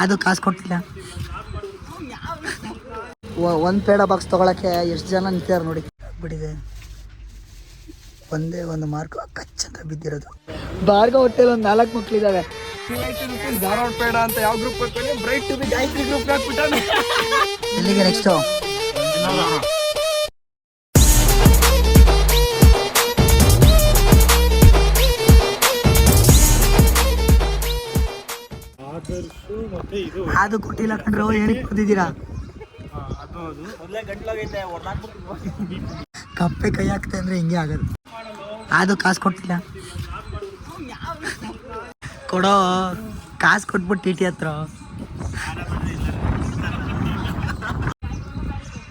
ಅದು ಕಾಸು ಕೊಟ್ಟಿಲ್ಲ. ಒಂದು ಪೇಡ ಬಾಕ್ಸ್ ತೊಗೊಳಕ್ಕೆ ಎಷ್ಟು ಜನ ನಿಂತಿದ್ದಾರೆ ನೋಡಿ. ಬಿಟ್ಟಿದೆ ಒಂದೇ ಒಂದು ಮಾರ್ಕ್ ಕಚ್ಚಂತ ಬಿದ್ದಿರೋದು. ಭಾರ್ಗವ ಹೊಟ್ಟೆಲಿ ಒಂದು 4 ಮಕ್ಳಿದ್ದಾವೆ. ಧಾರವಾಡ ಪೇಡ ಅಂತ ಯಾವ ಗ್ರೂಪ್ ಹಾಕ್ತಾನೆ? Bride to be Gayathri group ಹಾಕ್ಬಿಟ್ಟಾನೆ. ಎಲ್ಲಿಗೆ ನೆಕ್ಸ್ಟು? ಅದು ಕೊಟ್ಟಿಲ್ಲ ಕಂಡ್ರು, ಏನಕ್ಕೆ ಬಂದಿದ್ದೀರಾ? ಕಪ್ಪೆ ಕೈ ಹಾಕ್ತೆ ಅಂದ್ರೆ ಹಿಂಗೆ ಆಗೋದು. ಅದು ಕಾಸು ಕೊಟ್ಟಿಲ್ಲ. ಕೊಡೋ ಕಾಸು ಕೊಟ್ಬಿಟ್ಟು ಟಿ ಟಿ ಹತ್ರ.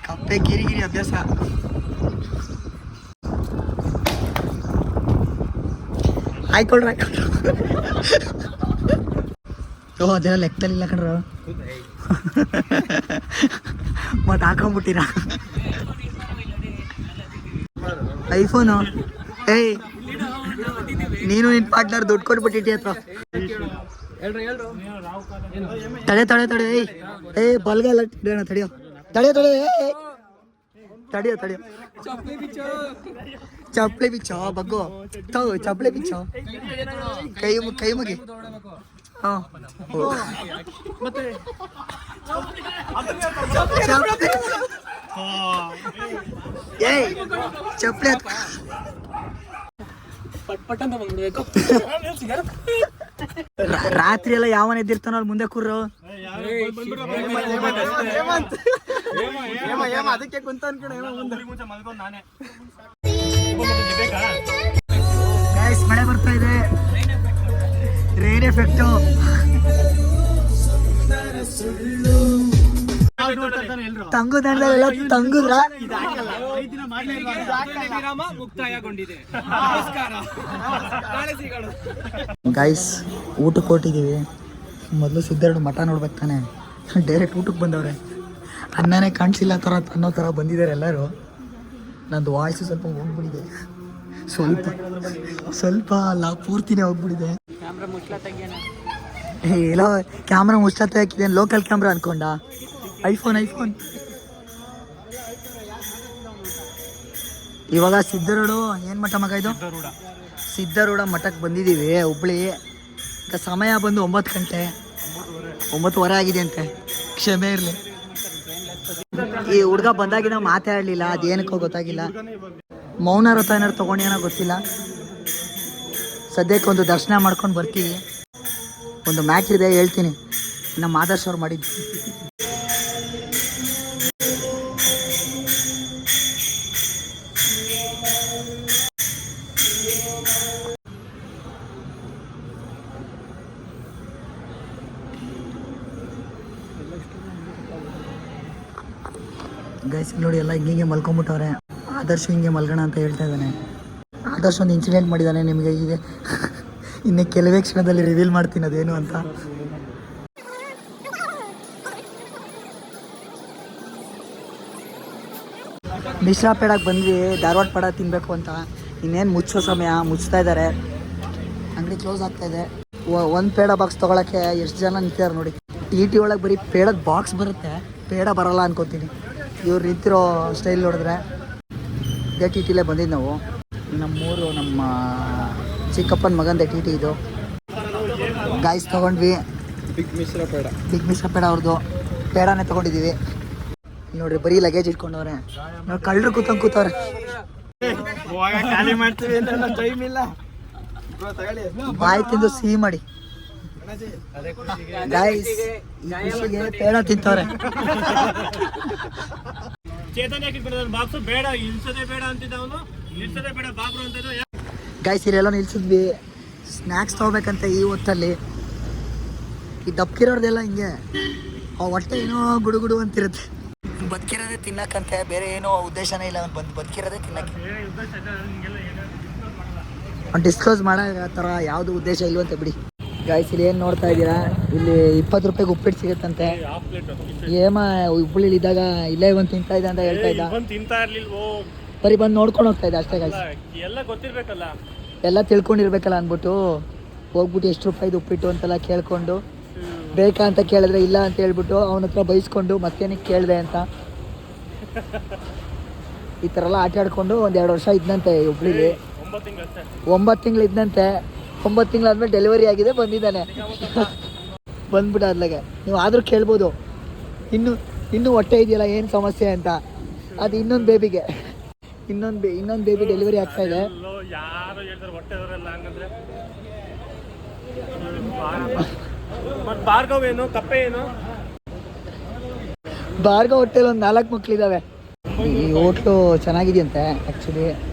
ಕಪ್ಪೆ ಗಿರಿಗಿರಿ ಅಭ್ಯಾಸ. ಆಯ್ಕೊಳ್ರ ಓ ಅದೆಲ್ಲ ಲೆಕ್ಕದಲ್ಲಿಲ್ಲ ಕಣ್ರು. ಮತ್ತೆ ಹಾಕೊಂಡ್ಬಿಟ್ಟಿರ ಐಫೋನು. ಏಯ್ ನೀನು ನಿನ್ ಪಾರ್ಟ್ನರ್ ದುಡ್ಡು ಕೊಟ್ಬಿಟ್ಟು ಟಿ ಹತ್ರ. ತಡೆ ತಡೆ ತಡೆ. ಏಯ್ ಬಲ್ಗಲ್ಲ ಇಡೋಣ. ತಡೆಯೋ ತಡೆಯೋ ತಡೆಯೋ ತಡೆಯೋ ತಡೆಯೋ. ಚಪ್ಪಲಿ ಬಿಚ್ಚೋ ಬಗ್ಗು. ಚಪ್ಪಲಿ ಬಿಚ್ಚೋ. ಕೈ ಮುಗಿ. ಹಾಂ ಏಯ್ ಚಪ್ಪಲಿ ರಾತ್ರಿ ಎಲ್ಲ ಯಾವನ ಎದ್ದಿರ್ತಾನೋ ಅಲ್ಲಿ ಮುಂದೆ ಕೂರ್ರು. ಅದಕ್ಕೆ ಕುಂತ ಮಳೆ ಬರ್ತಾ ಇದೆ. Rain effect. ತಂಗುದಂಡೆಲ್ಲ ತಂಗುದ್ರ ಗೈಸ್ ಊಟಕ್ಕೆ ಕೊಟ್ಟಿದ್ದೀವಿ. ಮೊದಲು ಸಿದ್ಧಾರ್ಥ ಮಠ ನೋಡ್ಬೇಕು ತಾನೆ. ಡೈರೆಕ್ಟ್ ಊಟಕ್ಕೆ ಬಂದವ್ರೆ. ಅನ್ನನೇ ಕಾಣಿಸಿಲ್ಲ ಥರ ಅನ್ನೋ ಥರ ಬಂದಿದ್ದಾರೆ ಎಲ್ಲರೂ. ನಂದು ವಾಯ್ಸು ಸ್ವಲ್ಪ ಹೋಗ್ಬಿಟ್ಟಿದೆ. ಸ್ವಲ್ಪ ಅಲ್ಲ ಪೂರ್ತಿನೇ ಹೋಗ್ಬಿಟ್ಟಿದೆ. ಎಲ್ಲೋ ಕ್ಯಾಮ್ರಾ ಮುಚ್ಚತ್ತೆ ಹಾಕಿದ್ದೇನೆ. ಲೋಕಲ್ ಕ್ಯಾಮ್ರಾ ಅನ್ಕೊಂಡ. ಐಫೋನ್ ಇವಾಗ ಸಿದ್ಧಾರೂಢ ಏನು ಮಠ ಮಗ ಇದು? ಸಿದ್ಧಾರೂಢ ಮಠಕ್ಕೆ ಬಂದಿದ್ದೀವಿ ಹುಬ್ಳಿ. ಈಗ ಸಮಯ ಬಂದು 9 ಗಂಟೆ 9:15 ಆಗಿದೆ ಅಂತೆ. ಕ್ಷಮೆ ಇರಲಿ. ಈ ಹುಡುಗ ಬಂದಾಗಿನ ಮಾತಾಡಲಿಲ್ಲ. ಅದೇನಕ್ಕೋ ಗೊತ್ತಾಗಿಲ್ಲ. ಮೌನ ವ್ರತ ಏನಾರು ತೊಗೊಂಡೇನೋ ಗೊತ್ತಿಲ್ಲ. ಸದ್ಯಕ್ಕೆ ಒಂದು ದರ್ಶನ ಮಾಡ್ಕೊಂಡು ಬರ್ತೀವಿ. ಒಂದು ಮ್ಯಾಚ್ ಇದೆ ಹೇಳ್ತೀನಿ. ನಮ್ಮ ಆದರ್ಶ್ ಅವ್ರು ಮಾಡಿದ್ದು. ಗೈಸ್ ನೋಡಿ ಎಲ್ಲ ಹಿಂಗೆ ಮಲ್ಕೊಂಡ್ಬಿಟ್ಟವ್ರೆ. ಆದರ್ಶ್ ಹಿಂಗೆ ಮಲ್ಗೋಣ ಅಂತ ಹೇಳ್ತಾ ಇದ್ದಾನೆ. ಆದರ್ಶ್ ಒಂದು ಇನ್ಸಿಡೆಂಟ್ ಮಾಡಿದ್ದಾನೆ. ನಿಮಗೆ ಈಗ ಇನ್ನು ಕೆಲವೇ ಕ್ಷಣದಲ್ಲಿ ರಿವೀಲ್ ಮಾಡ್ತೀನಿ ಅದೇನು ಅಂತ. ಮಿಶ್ರಾ ಪೇಡಕ್ಕೆ ಬಂದ್ವಿ. ಧಾರವಾಡ ಪೇಡ ತಿನ್ನಬೇಕು ಅಂತ. ಇನ್ನೇನು ಮುಚ್ಚೋ ಸಮಯ. ಮುಚ್ತಾ ಇದ್ದಾರೆ. ಅಂಗಡಿ ಕ್ಲೋಸ್ ಆಗ್ತಾಯಿದೆ. ಒಂದು ಪೇಡ ಬಾಕ್ಸ್ ತೊಗೊಳಕ್ಕೆ ಎಷ್ಟು ಜನ ನಿಂತಿದ್ದಾರೆ ನೋಡಿ. ಟಿ ಟಿ ಒಳಗೆ ಬರೀ ಪೇಡದ ಬಾಕ್ಸ್ ಬರುತ್ತೆ, ಪೇಡ ಬರೋಲ್ಲ ಅನ್ಕೋತೀನಿ. ಇವ್ರು ನಿಂತಿರೋ ಸ್ಟೈಲ್ ನೋಡಿದ್ರೆ ಇದೇ ಟಿ ಟಿಲೇ ಬಂದಿದ್ದು ನಾವು. ನಮ್ಮೂರು ನಮ್ಮ ಚಿಕ್ಕಪ್ಪನ ಮಗಂದೆ ಟಿ ಟಿ ಇದು. ಗಾಯ್ಸ್ ತೊಗೊಂಡ್ವಿ. ಬಿಗ್ ಮಿಶ್ರಾ ಪೇಡ ಅವ್ರದ್ದು ಪೇಡಾನೇ ತೊಗೊಂಡಿದ್ದೀವಿ. ನೋಡ್ರಿ ಬರೀ ಲಗೇಜ್ ಇಟ್ಕೊಂಡವ್ರೆ. ನಾವು ಕಳ್ಳರು ಕೂತವ್ರೆ. ಬಾಯಿ ತಿಂದು ಸಿಹಿ ಮಾಡಿ ಗಾಯ್ಸ್. ಖುಷಿಗೆ ಪೇಡ ತಿಂತವ್ರೆ. ಗಾಯ್ಸ್ ಇಲ್ಲೆಲ್ಲ ನಿಲ್ಸಿದ್ವಿ ಸ್ನ್ಯಾಕ್ಸ್ ತೊಗೋಬೇಕಂತ ಈ ಹೊತ್ತಲ್ಲಿ. ಈ ದಪ್ಕಿರೋರ್ದೆಲ್ಲ ಹಿಂಗೆ ಹೊಟ್ಟೆ ಏನೋ ಗುಡುಗುಡು ಅಂತಿರುತ್ತೆ. ಬದುಕಿರೋದೇ ತಿನ್ನಕ್ಕಂತೆ, ಬೇರೆ ಏನೋ ಉದ್ದೇಶನೇ ಇಲ್ಲ. ಅವ್ನು ಬದುಕಿರೋದೇ ತಿನ್ನಕ್ಕೆ. ಅವ್ನು ಡಿಸ್ಕ್ಲೋಸ್ ಮಾಡೋ ಥರ ಯಾವುದು ಉದ್ದೇಶ ಇಲ್ವಂತೆ ಬಿಡಿ. ಗಾಯ್ಸ್ ಇಲ್ಲಿ ಏನು ನೋಡ್ತಾ ಇದ್ದೀರಾ, ಇಲ್ಲಿ 20 ರೂಪಾಯಿಗೆ ಉಪ್ಪಿಟ್ಟು ಸಿಗುತ್ತಂತೆ. ಏಮ ಹುಬ್ಬಳ್ಳಿಲಿ ಇದ್ದಾಗ ಇಲ್ಲೇ ಒಂದು ತಿಂತಾ ಇದ್ದ ಅಂತ ಹೇಳ್ತಾ ಇದ್ದ. ಬರೀ ಬಂದು ನೋಡ್ಕೊಂಡು ಹೋಗ್ತಾ ಇದ್ದ ಅಷ್ಟೇ ಗಾಯ್ಸ್. ಎಲ್ಲ ತಿಳ್ಕೊಂಡಿರ್ಬೇಕಲ್ಲ ಅಂದ್ಬಿಟ್ಟು ಹೋಗ್ಬಿಟ್ಟು ಎಷ್ಟು ರೂಪಾಯಿದು ಉಪ್ಪಿಟ್ಟು ಅಂತೆಲ್ಲ ಕೇಳ್ಕೊಂಡು ಬೇಕಾ ಅಂತ ಕೇಳಿದ್ರೆ ಇಲ್ಲ ಅಂತ ಹೇಳ್ಬಿಟ್ಟು ಅವನ ಹತ್ರ ಬೈಸ್ಕೊಂಡು ಮತ್ತೇನಕ್ಕೆ ಕೇಳಿದೆ ಅಂತ ಈ ಥರ ಎಲ್ಲ ಆಟ ಆಡ್ಕೊಂಡು ಒಂದು 2 ವರ್ಷ ಇದ್ದಂತೆ ಹುಬ್ಳಿಲಿ. 9 ತಿಂಗಳು ಇದ್ದಂತೆ. 9 ತಿಂಗಳಾದ್ಮೇಲೆ ಡೆಲಿವರಿ ಆಗಿದೆ, ಬಂದಿದ್ದಾನೆ. ಬಂದ್ಬಿಟ್ಟ ಅದ್ಲಾಗೆ. ನೀವು ಆದರೂ ಕೇಳ್ಬೋದು ಇನ್ನೂ ಹೊಟ್ಟೆ ಇದೆಯಲ್ಲ ಏನು ಸಮಸ್ಯೆ ಅಂತ. ಅದು ಇನ್ನೊಂದು ಬೇಬಿಗೆ ಇನ್ನೊಂದು ಬೇಬಿ ಡೆಲಿವರಿ ಆಗ್ತಾ ಇದೆ. ಯಾರು ಹೇಳ್ತಾರೆ ಹೊಟ್ಟೆ ಹಂಗಂದ್ರೆ ಭಾರ್ಗವ್ ಏನು ಕಪ್ಪೆ ಏನು ಭಾರ್ಗವ್ ಹೊಟ್ಟೆಲಿ ಒಂದು 4 ಮಕ್ಳಿದ್ದಾವೆ. ಈ ಹೋಟ್ಲು ಚೆನ್ನಾಗಿದೆಯಂತೆ ಆ್ಯಕ್ಚುಲಿ.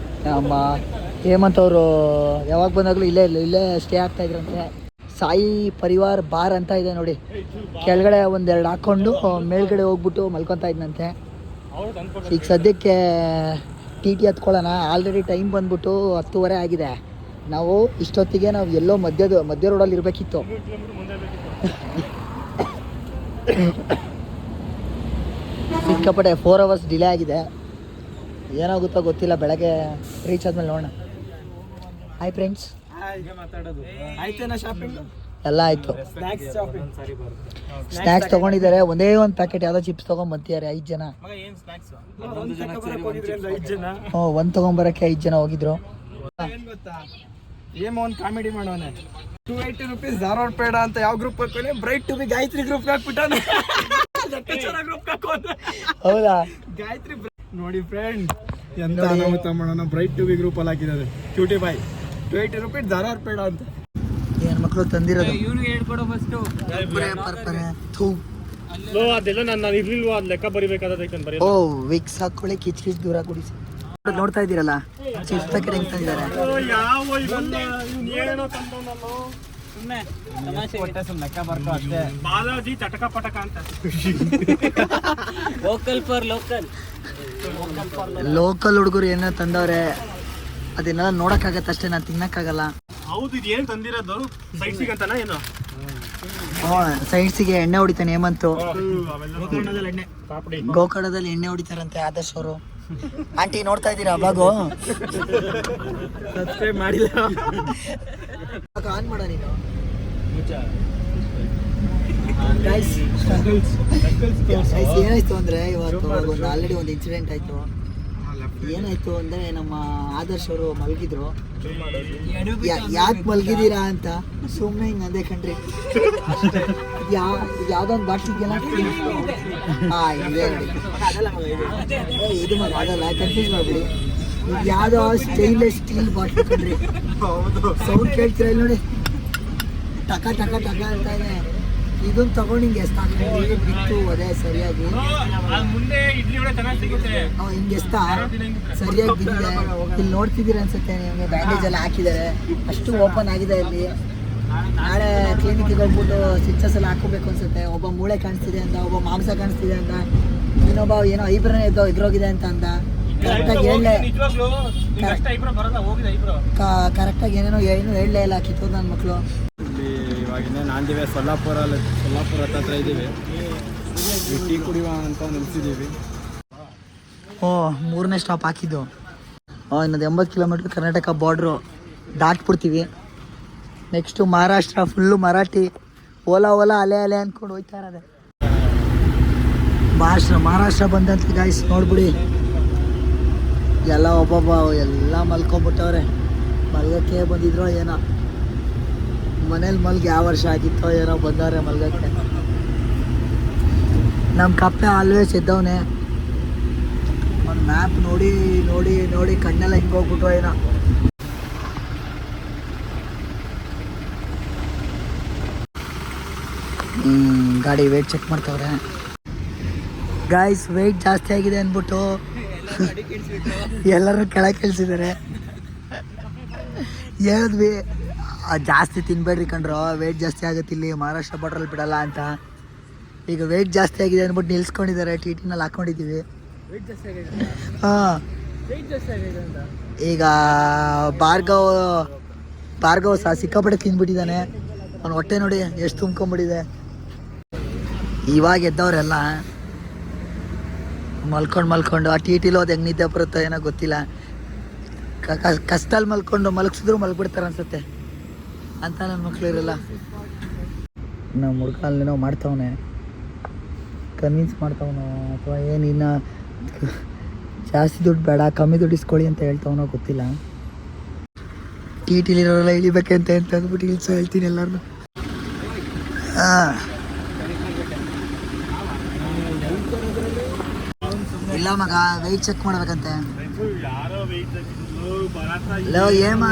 ನಮ್ಮ ಹೇಮಂತ್ ಅವರು ಯಾವಾಗ ಬಂದಾಗಲೂ ಇಲ್ಲೇ ಸ್ಟೇ ಆಗ್ತಾ ಇದ್ರಂತೆ. ಸಾಯಿ ಪರಿವಾರ್ ಬಾರ್ ಅಂತ ಇದೆ ನೋಡಿ. ಕೆಳಗಡೆ 1-2 ಹಾಕ್ಕೊಂಡು ಮೇಲ್ಗಡೆ ಹೋಗ್ಬಿಟ್ಟು ಮಲ್ಕೊತಾ ಇದ್ನಂತೆ. ಈಗ ಸದ್ಯಕ್ಕೆ ಟಿ ಹತ್ಕೊಳ್ಳೋಣ. ಆಲ್ರೆಡಿ ಟೈಮ್ ಬಂದ್ಬಿಟ್ಟು 10:30 ಆಗಿದೆ. ನಾವು ಇಷ್ಟೊತ್ತಿಗೆ ಎಲ್ಲೋ ಮಧ್ಯ ರೋಡಲ್ಲಿ ಇರಬೇಕಿತ್ತು. ಸಿಕ್ಕಾಪಟ್ಟೆ 4 hours ಡಿಲೇ ಆಗಿದೆ. ಏನಾಗುತ್ತೋ ಗೊತ್ತಿಲ್ಲ. ಬೆಳಗ್ಗೆ ರೀಚ್ ಆದ್ಮೇಲೆ ನೋಡೋಣ. ಹಾಯ್ ಫ್ರೆಂಡ್ಸ್, ಆಯ್ತೇನಾ ಶಾಪಿಂಗ್? ಎಲ್ಲ ಆಯಿತು. ಸ್ನ್ಯಾಕ್ಸ್ ತೊಗೊಂಡಿದ್ದಾರೆ. ಒಂದೇ ಒಂದು ಪ್ಯಾಕೆಟ್ ಯಾವುದೋ ಚಿಪ್ಸ್ ತೊಗೊಂಬಂತಿದ್ದಾರೆ 5 ಜನ. ಒಂದು ತೊಗೊಂಬರೋಕ್ಕೆ 5 ಜನ ಹೋಗಿದ್ರು. ಏನ್ ಗೊತ್ತಾ, ಏಮೋ ಒಂದು ಕಾಮಿಡಿ ಮಾಡೋನೆ. 280 rupees ಧಾರವಾಡ ಪೇಡ ಅಂತ ಯಾವ ಗ್ರೂಪ್ ಹಾಕೋನೆ? Bride to be Gayathri group ಹಾಕ್ಬಿಟ್ಟಾನೆ. ಹೌದಾ? ಗಾಯತ್ರಿ ನೋಡಿ ಫ್ರೆಂಡ್, ಎಂತ ಅನಾಹುತ ಮಾಡೋಣ. ಬ್ರೈಟ್ ಟು ಬಿ ಗ್ರೂಪ್ ಅಲ್ಲಿ ಹಾಕಿದ್ದಾರೆ. ಕ್ಯೂಟಿ ಬಾಯ್ 280 rupees ಧಾರವಾಡ ಪೇಡ ಅಂತ. ಏನು ಮಕ್ಕಳು ತಂದಿರೋದು? ಇವ್ನಿಗೆ ಹೇಳ್ಕೊಡೋ ಫಸ್ಟು. ಅದೆಲ್ಲ ನಾನು ಇರ್ಲಿಲ್ವಾ, ಅದು ಲೆಕ್ಕ ಬರಿಬೇಕಾದ್ರೆ. ಓ ವಿಕ್ಸ್ ಹಾಕೊಳ್ಳಿ, ಕಿಚ್ ದೂರ ಕುಡಿಸಿ. ನೋಡ್ತಾ ಇದ್ದೀರಲ್ಲ ಚಿಪ್ಸ್ ಪ್ಯಾಕೆಟ್ ಹೆಂಗ್ ತಂದಿದ್ದಾರೆ. ಯಾವ ಏನೋ ತಂದವನಲ್ಲೋ ಲೆಕ್ಕ ಬರ್ಕೋ ಅಷ್ಟೇ. ಬಾಲಾಜಿ ಚಟಕ ಪಟಕ ಅಂತ. ಲೋಕಲ್ ಹುಡುಗರು ಏನೋ ತಂದವ್ರೆ. ಅದನ್ನೆಲ್ಲ ನೋಡಕ್ಕಾಗತ್ತೆ ಅಷ್ಟೇ, ನಾನು ತಿನ್ನಕ್ಕಾಗಲ್ಲ. ಹೌದು, ಇದು ಏನು ತಂದಿರೋದು? ಸೈಟ್ ಸಿಗಂತಾನ ಏನು? ಸೈಡ್ಸಿಗೆ ಎಣ್ಣೆ ಹೊಡಿತಾನೆ ಹೇಮಂತು. ಎಣ್ಣೆ ಪಾಪಡಿ ಗೋಕರ್ಣದಲ್ಲಿ ಎಣ್ಣೆ ಹೊಡಿತಾರಂತೆ ಆದರ್ಶ್ ಅವರು. ಆಂಟಿ ನೋಡ್ತಾ ಇದ್ದೀರಾ ಬ್ಲಾಗು? ಸಬ್ಸ್ಕ್ರೈಬ್ ಮಾಡಿಲ್ಲ. ಆನ್ ಮಾಡ ನೀನು. ಏನಾಯ್ತು ಅಂದ್ರೆ ಇವತ್ತು ಆಲ್ರೆಡಿ ಒಂದು ಇನ್ಸಿಡೆಂಟ್ ಆಯ್ತು. ಏನಾಯ್ತು ಅಂದ್ರೆ ನಮ್ಮ ಆದರ್ಶ್ ಅವರು ಮಲಗಿದ್ರು. ಯಾಕೆ ಮಲಗಿದ್ದೀರಾ ಅಂತ ಸುಮ್ಮನೆ ಹಿಂಗೆ ಅಂದೆ ಕಣ್ರಿ. ಯಾವ್ದೊಂದು ಬಾಟ್ಲಿ ಇದೆಯಲ್ಲ, ಇದು ಮಾಡಿ ಅದಲ್ಲ, ಕನ್ಫ್ಯೂಸ್ ಮಾಡ್ಬಿಡಿ. ಯಾವುದೋ ಸ್ಟೈನ್ಲೆಸ್ ಸ್ಟೀಲ್ ಬಾಟ್ಲಿ ಕಣ್ರಿ. ಸೌಂಡ್ ಕೇಳ್ತೀರಾ ಇಲ್ಲಿ ನೋಡಿ, ಟಕ ಟಕ ಟಕ ಅಂತ ಇದೆ. ಇದನ್ನ ತಗೊಂಡು ಹಿಂಗೆ ಎಸ್ತಾಕೊಂಡು ಬಿತ್ತು ಅದೇ ಸರಿಯಾಗಿ. ಮುಂದೆ ಇಡ್ಲಿ ವಡೆ ಚೆನ್ನಾಗಿ ಸಿಗುತ್ತೆ. ಹಿಂಗೆ ಎಸ್ತಾ ಸರಿಯಾಗಿ ಬಿದ್ದಿದೆ. ಇಲ್ಲಿ ನೋಡ್ತಿದ್ದೀರ ಅನ್ಸುತ್ತೆ ನಿಮಗೆ, ಬ್ಯಾಂಡೇಜ್ ಎಲ್ಲ ಹಾಕಿದ್ದಾರೆ. ಅಷ್ಟು ಓಪನ್ ಆಗಿದೆ ಇಲ್ಲಿ. ನಾಳೆ ಕ್ಲಿನಿಕ್ಗೆ ಹೋಗ್ಬಿಟ್ಟು ಸ್ಟಿಚಸ್ ಎಲ್ಲ ಹಾಕೋಬೇಕು ಅನ್ಸುತ್ತೆ. ಒಬ್ಬ ಮೂಳೆ ಕಾಣಿಸ್ತಿದೆ ಅಂತ, ಒಬ್ಬ ಮಾಂಸ ಕಾಣಿಸ್ತಿದೆ ಅಂತ, ಇನ್ನೊಬ್ಬ ಏನೋ ಐಬ್ರನೇ ಎದುರೋಗಿದೆ ಅಂತ ಅಂದ. ಕರೆಕ್ಟಾಗಿ ಹೇಳಲೇ ಕರೆಕ್ಟಾಗಿ ಏನು ಹೇಳಲೇ ಇಲ್ಲ. ಕಿತ್ತೋದು ನನ್ನ ಮಕ್ಕಳು. ಇವಾಗಿನ ನಾಂದಿವೆ ಸೊಲ್ಲಾಪುರ ಹತ್ರ ಇದ್ದೀವಿ. ಟೀ ಕುಡಿಯುವ ಅಂತ ನಿಲ್ಸಿದ್ದೀವಿ. 3ನೇ ಸ್ಟಾಪ್ ಹಾಕಿದ್ದು. ಇನ್ನೊಂದು 80 ಕಿಲೋಮೀಟ್ರ್ ಕರ್ನಾಟಕ ಬಾರ್ಡ್ರು ದಾಟ್ಬಿಡ್ತೀವಿ. ನೆಕ್ಸ್ಟು ಮಹಾರಾಷ್ಟ್ರ. ಫುಲ್ಲು ಮರಾಠಿ. ಓಲಾ ಅಲೆ ಅಂದ್ಕೊಂಡು ಹೋಯ್ತಾ ಇರೋದೆ. ಮಹಾರಾಷ್ಟ್ರ ಬಂದಂತ ಗಾಯ್ಸ್ ನೋಡ್ಬಿಡಿ. ಎಲ್ಲ ಒಬ್ಬೊಬ್ಬ ಎಲ್ಲ ಮಲ್ಕೊಂಬಿಟ್ಟವ್ರೆ. ಮಲ್ಗಕ್ಕೆ ಬಂದಿದ್ರೋ ಏನೋ, ಮನೇಲಿ ಮಲ್ಗೆ ಯಾವ ವರ್ಷ ಆಗಿತ್ತೋ ಏನೋ ಬಂದವ್ರೆ ಮಲ್ಗಕ್ಕೆ. ನಮ್ಮ ಕಪ್ಪೆ ಆಲ್ವೇಸ್ ಎದ್ದವನೇ. ಒಂದು ಮ್ಯಾಪ್ ನೋಡಿ ನೋಡಿ ನೋಡಿ ಕಣ್ಣೆಲ್ಲ ಹಿಂಗೆ ಹೋಗ್ಬಿಟ್ಟು ಏನೋ. ಗಾಡಿ ವೆಯ್ಟ್ ಚೆಕ್ ಮಾಡ್ತವ್ರೆ ಗಾಯ್ಸ್. ವೆಯ್ಟ್ ಜಾಸ್ತಿ ಆಗಿದೆ ಅಂದ್ಬಿಟ್ಟು ಎಲ್ಲರೂ ಕೆಳಗೆ ಇಳಿಸಿದ್ದಾರೆ. ಹೇಳಿದ್ವಿ ಜಾಸ್ತಿ ತಿನ್ಬೇಡ್ರಿ ಕಂಡ್ರು, ವೆಯ್ಟ್ ಜಾಸ್ತಿ ಆಗುತ್ತೆ ಇಲ್ಲಿ, ಮಹಾರಾಷ್ಟ್ರ ಬಾರ್ಡ್ರಲ್ಲಿ ಬಿಡಲ್ಲ ಅಂತ. ಈಗ ವೆಯ್ಟ್ ಜಾಸ್ತಿ ಆಗಿದೆ ಅಂದ್ಬಿಟ್ಟು ನಿಲ್ಸ್ಕೊಂಡಿದ್ದಾರೆ. ಟಿನಲ್ಲಿ ಹಾಕ್ಕೊಂಡಿದ್ದೀವಿ. ಹಾಂ, ಈಗ ಭಾರ್ಗವ್ ಸಿಕ್ಕಾಪಟ್ಟೆ ತಿಂದ್ಬಿಟ್ಟಿದ್ದಾನೆ. ಅವ್ನು ಹೊಟ್ಟೆ ನೋಡಿ ಎಷ್ಟು ತುಂಬ್ಕೊಂಬಿಟ್ಟಿದೆ. ಇವಾಗ ಎದ್ದವರೆಲ್ಲ ಮಲ್ಕೊಂಡು ಆ ಟಿಲಿ ಹೋದ್ ಹೆಂಗೆ ನಿದ್ದೆ ಬರುತ್ತೋ ಏನೋ ಗೊತ್ತಿಲ್ಲ. ಕಷ್ಟಲ್ಲಿ ಮಲ್ಕೊಂಡು ಮಲಗಿಸಿದ್ರು ಮಲ್ಗ್ಬಿಡ್ತಾರೆ ಅನ್ಸುತ್ತೆ ಅಂತ ನನ್ನ ಮಕ್ಕಳು ಇರಲ್ಲ. ನಮ್ಮ ಹುಡುಗ ಅಲ್ಲೇನೋ ಮಾಡ್ತಾವನೆ, ಕನ್ವಿನ್ಸ್ ಮಾಡ್ತಾವನೋ ಅಥವಾ ಏನು ಇನ್ನು ಜಾಸ್ತಿ ದುಡ್ಡು ಬೇಡ ಕಮ್ಮಿ ದುಡ್ಡು ಇಸ್ಕೊಳ್ಳಿ ಅಂತ ಹೇಳ್ತಾವನೋ ಗೊತ್ತಿಲ್ಲ. ಟಿಲಿರೋರೆಲ್ಲ ಇಳಿಬೇಕಂತ ಅಂದ್ಬಿಟ್ಟು ಇಳಿಸೋ ಹೇಳ್ತೀನಿ ಎಲ್ಲರನ್ನು. ಹಾಂ ಇಲ್ಲ ಮಗ, ವೆಯ್ಟ್ ಚೆಕ್ ಮಾಡ್ಬೇಕಂತೆ. ಲೋ ಏಮ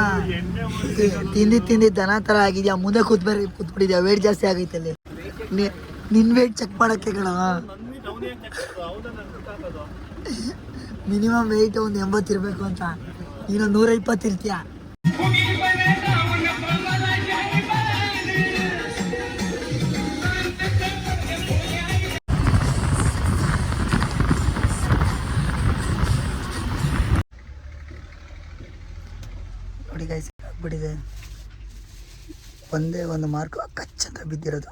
ತಿಂದಿದ್ದು ದನ ಥರ ಆಗಿದ್ಯಾ, ಮುಂದೆ ಕೂತ್ಬಿಟ್ಟಿದ್ಯಾ, ವೆಯ್ಟ್ ಜಾಸ್ತಿ ಆಗೈತೆ ಅಲ್ಲಿ. ನಿನ್ನ ವೆಯ್ಟ್ ಚೆಕ್ ಮಾಡೋಕ್ಕೆ ಕಣ, ಮಿನಿಮಮ್ ವೆಯ್ಟ್ ಒಂದು 80 ಇರಬೇಕು ಅಂತ, ನೀನು 120 ಇರ್ತೀಯ. ನೋಡಿ ಗೈಸ್, ಆಗ್ಬಿಟ್ಟಿದೆ. ಒಂದೇ ಒಂದು ಮಾರ್ಕ್ ಕಚ್ ಅಂತ ಬಿದ್ದಿರೋದು.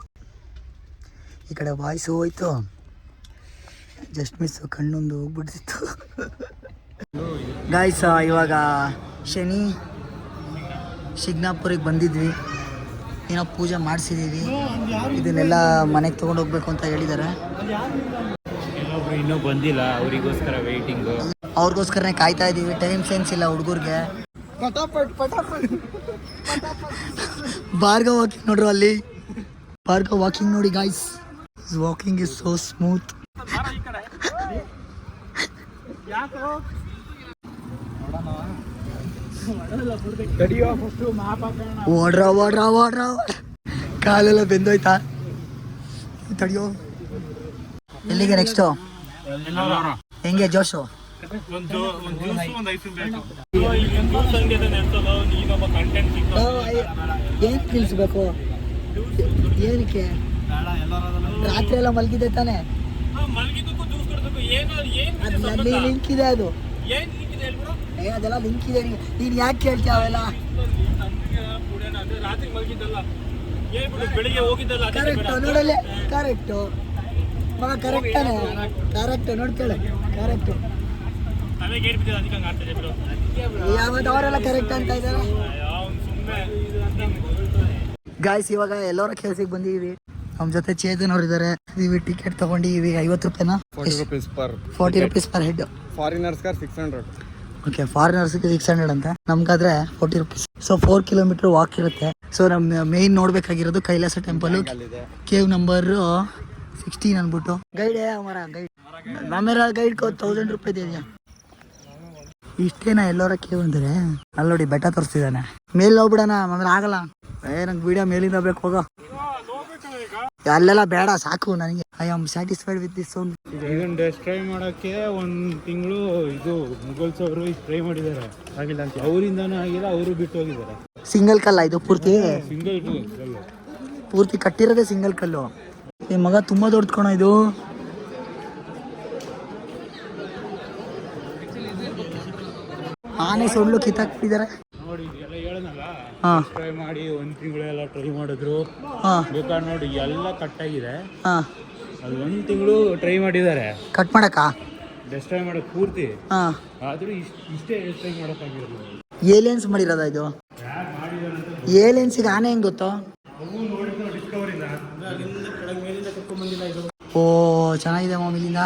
ಈ ಕಡೆ ವಾಯ್ಸು ಹೋಯ್ತು, ಜಸ್ಟ್ ಮಿಸ್ಸು, ಕಣ್ಣೊಂದು ಹೋಗ್ಬಿಡ್ತಿತ್ತು. ಗಾಯ್ಸ ಇವಾಗ ಶನಿ ಶಿಗ್ನಾಪುರಿಗೆ ಬಂದಿದ್ವಿ, ಏನೋ ಪೂಜೆ ಮಾಡಿಸಿದ್ದೀವಿ. ಇದನ್ನೆಲ್ಲ ಮನೆಗೆ ತೊಗೊಂಡು ಹೋಗ್ಬೇಕು ಅಂತ ಹೇಳಿದ್ದಾರೆ. ಇನ್ನೂ ಬಂದಿಲ್ಲ, ಅವರಿಗೋಸ್ಕರ ವೇಟಿಂಗು. ಅವ್ರಿಗೋಸ್ಕರನೇ ಕಾಯ್ತಾ ಇದ್ದೀವಿ. ಟೈಮ್ ಸೆನ್ಸ್ ಇಲ್ಲ ಹುಡುಗರಿಗೆ. ಭಾರ್ಗವ್ ವಾಕಿಂಗ್ ನೋಡ್ರು ಅಲ್ಲಿ, ಭಾರ್ಗವ್ ವಾಕಿಂಗ್ ನೋಡಿ guys, walking is so smooth. ಓಡ್ರ ಓಡ್ರ ಓಡ್ರ, ಕಾಲೆಲ್ಲ ಬೆಂದೋಯ್ತಾ, ತಡಿಯೋ. ಎಲ್ಲಿಗೆ ನೆಕ್ಸ್ಟು? ಹೆಂಗೆ ಜೋಶು? ಏನ್ ನಿಲ್ಸ್ಬೇಕು? ಏನಕ್ಕೆ? ರಾತ್ರಿ ಎಲ್ಲ ಮಲಗಿದೆ ತಾನೆ, ಅದು ಲಿಂಕ್ ಇದೆ, ಅದು ಅದೆಲ್ಲ ಲಿಂಕ್ ಇದೆ. ನೀನು ಯಾಕೆ ಕೇಳ್ತೀಯ ಅವೆಲ್ಲ? ಕರೆಕ್ಟು ನೋಡಲ್ಲ, ಕರೆಕ್ಟು ಮಗ, ಕರೆಕ್ಟ್ ತಾನೆ, ಕರೆಕ್ಟು ನೋಡ್ತೇಳೆ, ಕರೆಕ್ಟು. ಯಾವತ್ತು ಅವರೆಲ್ಲ ಕರೆಕ್ಟ್ ಅಂತ ಇದ್ದಾರೆ ಗಾಯ್ಸ್. ಇವಾಗ ಎಲ್ಲರ ಕೆಲಸಕ್ಕೆ ಬಂದಿದ್ದೀವಿ. ನಮ್ಮ ಜೊತೆ ಚೇತನ್ ಅವ್ರು ಇದ್ದಾರೆ. ಟಿಕೆಟ್ ತಗೊಂಡಿದ್ದೀವಿ 50 ರೂಪಾಯಿನ, 40 rupees ಪರ್ ಹೆಡ್. ಫಾರಿನರ್ಸ್ಗೆ 600. ಓಕೆ, ಫಾರಿನರ್ಸ್ಗೆ 600 ಅಂತ, ನಮ್ಗಾದ್ರೆ 40 ರೂಪೀಸ್. ಸೊ 4 kilometer ವಾಕ್ ಇರುತ್ತೆ. ಸೊ ನಮ್ಮ ಮೇಯ್ನ್ ನೋಡ್ಬೇಕಾಗಿರೋದು ಕೈಲಾಸ ಟೆಂಪಲ್, ಕೇವ್ ನಂಬರ್ 16 ಅಂದ್ಬಿಟ್ಟು. ಗೈಡ್ ಗೈಡ್ ನಮ್ಮೆಲ್ಲ ಗೈಡ್ 1000 ರೂಪಾಯಿ ಇದೆಯಾ? ಇಷ್ಟೇನಾ ಎಲ್ಲರ ಕೇವ್ ಅಂದರೆ? ಅಲ್ಲಿ ನೋಡಿ ಬೆಟ್ಟ ತೋರಿಸ್ತಿದ್ದಾನೆ. ಮೇಲೆ ಹೋಗ್ಬಿಡೋಣ ಅಂದ್ರೆ ಆಗಲ್ಲ. ನಂಗೆ ವಿಡಿಯೋ ಮೇಲಿಂದ ಬೇಕು, ಹೋಗೋ. ಅಲ್ಲೆಲ್ಲ ಬೇಡ, ಸಾಕು ನನಗೆ. I am satisfied with this sound. ಇದನ್ನ ಟೆಸ್ಟ್ ಟ್ರೈ ಮಾಡೋಕ್ಕೆ 1 ತಿಂಗಳು ಇದು ಮುಗಲ್ಸ್ ಅವರು ಟ್ರೈ ಮಾಡಿದ್ದಾರೆ, ಆಗಿಲ್ಲ ಅಂತ. ಅವರಿಂದನೂ ಆಗಿಲ್ಲ, ಅವರು ಬಿಟ್ಟು ಹೋಗಿದ್ದಾರೆ. ಸಿಂಗಲ್ ಕಲ್ಲ ಇದು ಪೂರ್ತಿ? ಸಿಂಗಲ್ ಪೂರ್ತಿ ಕಟ್ಟಿರೋದೇ ಸಿಂಗಲ್ ಕಲ್ಲು. ಈ ಮಗ ತುಂಬಾ ದೊಡ್ಡ ಕಣ ಇದು. ಆನೆ ಸೊಳ್ಳು ಕಿತ್ತಾಕ್ತಿದ್ದಾರೆ ನೋಡಿ. ಎಲ್ಲ ಹೇಳನಲ್ಲ, ಹಾಂ, ಟ್ರೈ ಮಾಡಿ 1 ತಿಂಗಳೆಲ್ಲ ಟ್ರೈ ಮಾಡಿದ್ರು. ಹಾಂ, ಬೇಕಾದ್ರೆ ನೋಡಿ ಎಲ್ಲ ಕಟ್ಟಾಗಿದೆ. ಹಾಂ, ಅದು 1 ತಿಂಗಳು ಟ್ರೈ ಮಾಡಿದ್ದಾರೆ ಕಟ್ ಮಾಡಕ್ಕ, ಡೆಸ್ಟ್ರಾಯ್ ಮಾಡೋಕೆ ಪೂರ್ತಿ. ಹಾಂ, ಆದರೂ ಇಷ್ಟೇ ಡೆಸ್ಟ್ರಾಯ್ ಮಾಡೋಕ್ಕಾಗಿರೋದು. ಏಲಿಯನ್ಸ್ ಮಾಡಿರೋದ ಇದು? ಏಲಿಯನ್ಸಿಗೆ ಆನೆ ಹೆಂಗೆ ಗೊತ್ತೋ? ಓ ಚೆನ್ನಾಗಿದೆ ಮಾಮಿಲಿಂದ.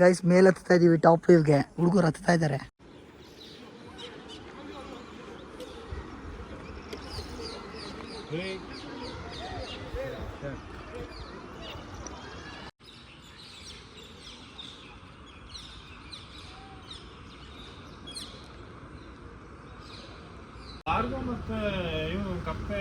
ಗೈಸ್ ಮೇಲೆ ಹತ್ತಾ ಇದೀವಿ, ಟಾಪ್ ವ್ಯೂಗೆ. ಹುಡುಗರು ಹತ್ತಾ ಇದ್ದಾರೆ. ಮತ್ತೆ ಇವು ಕಪ್ಪೆ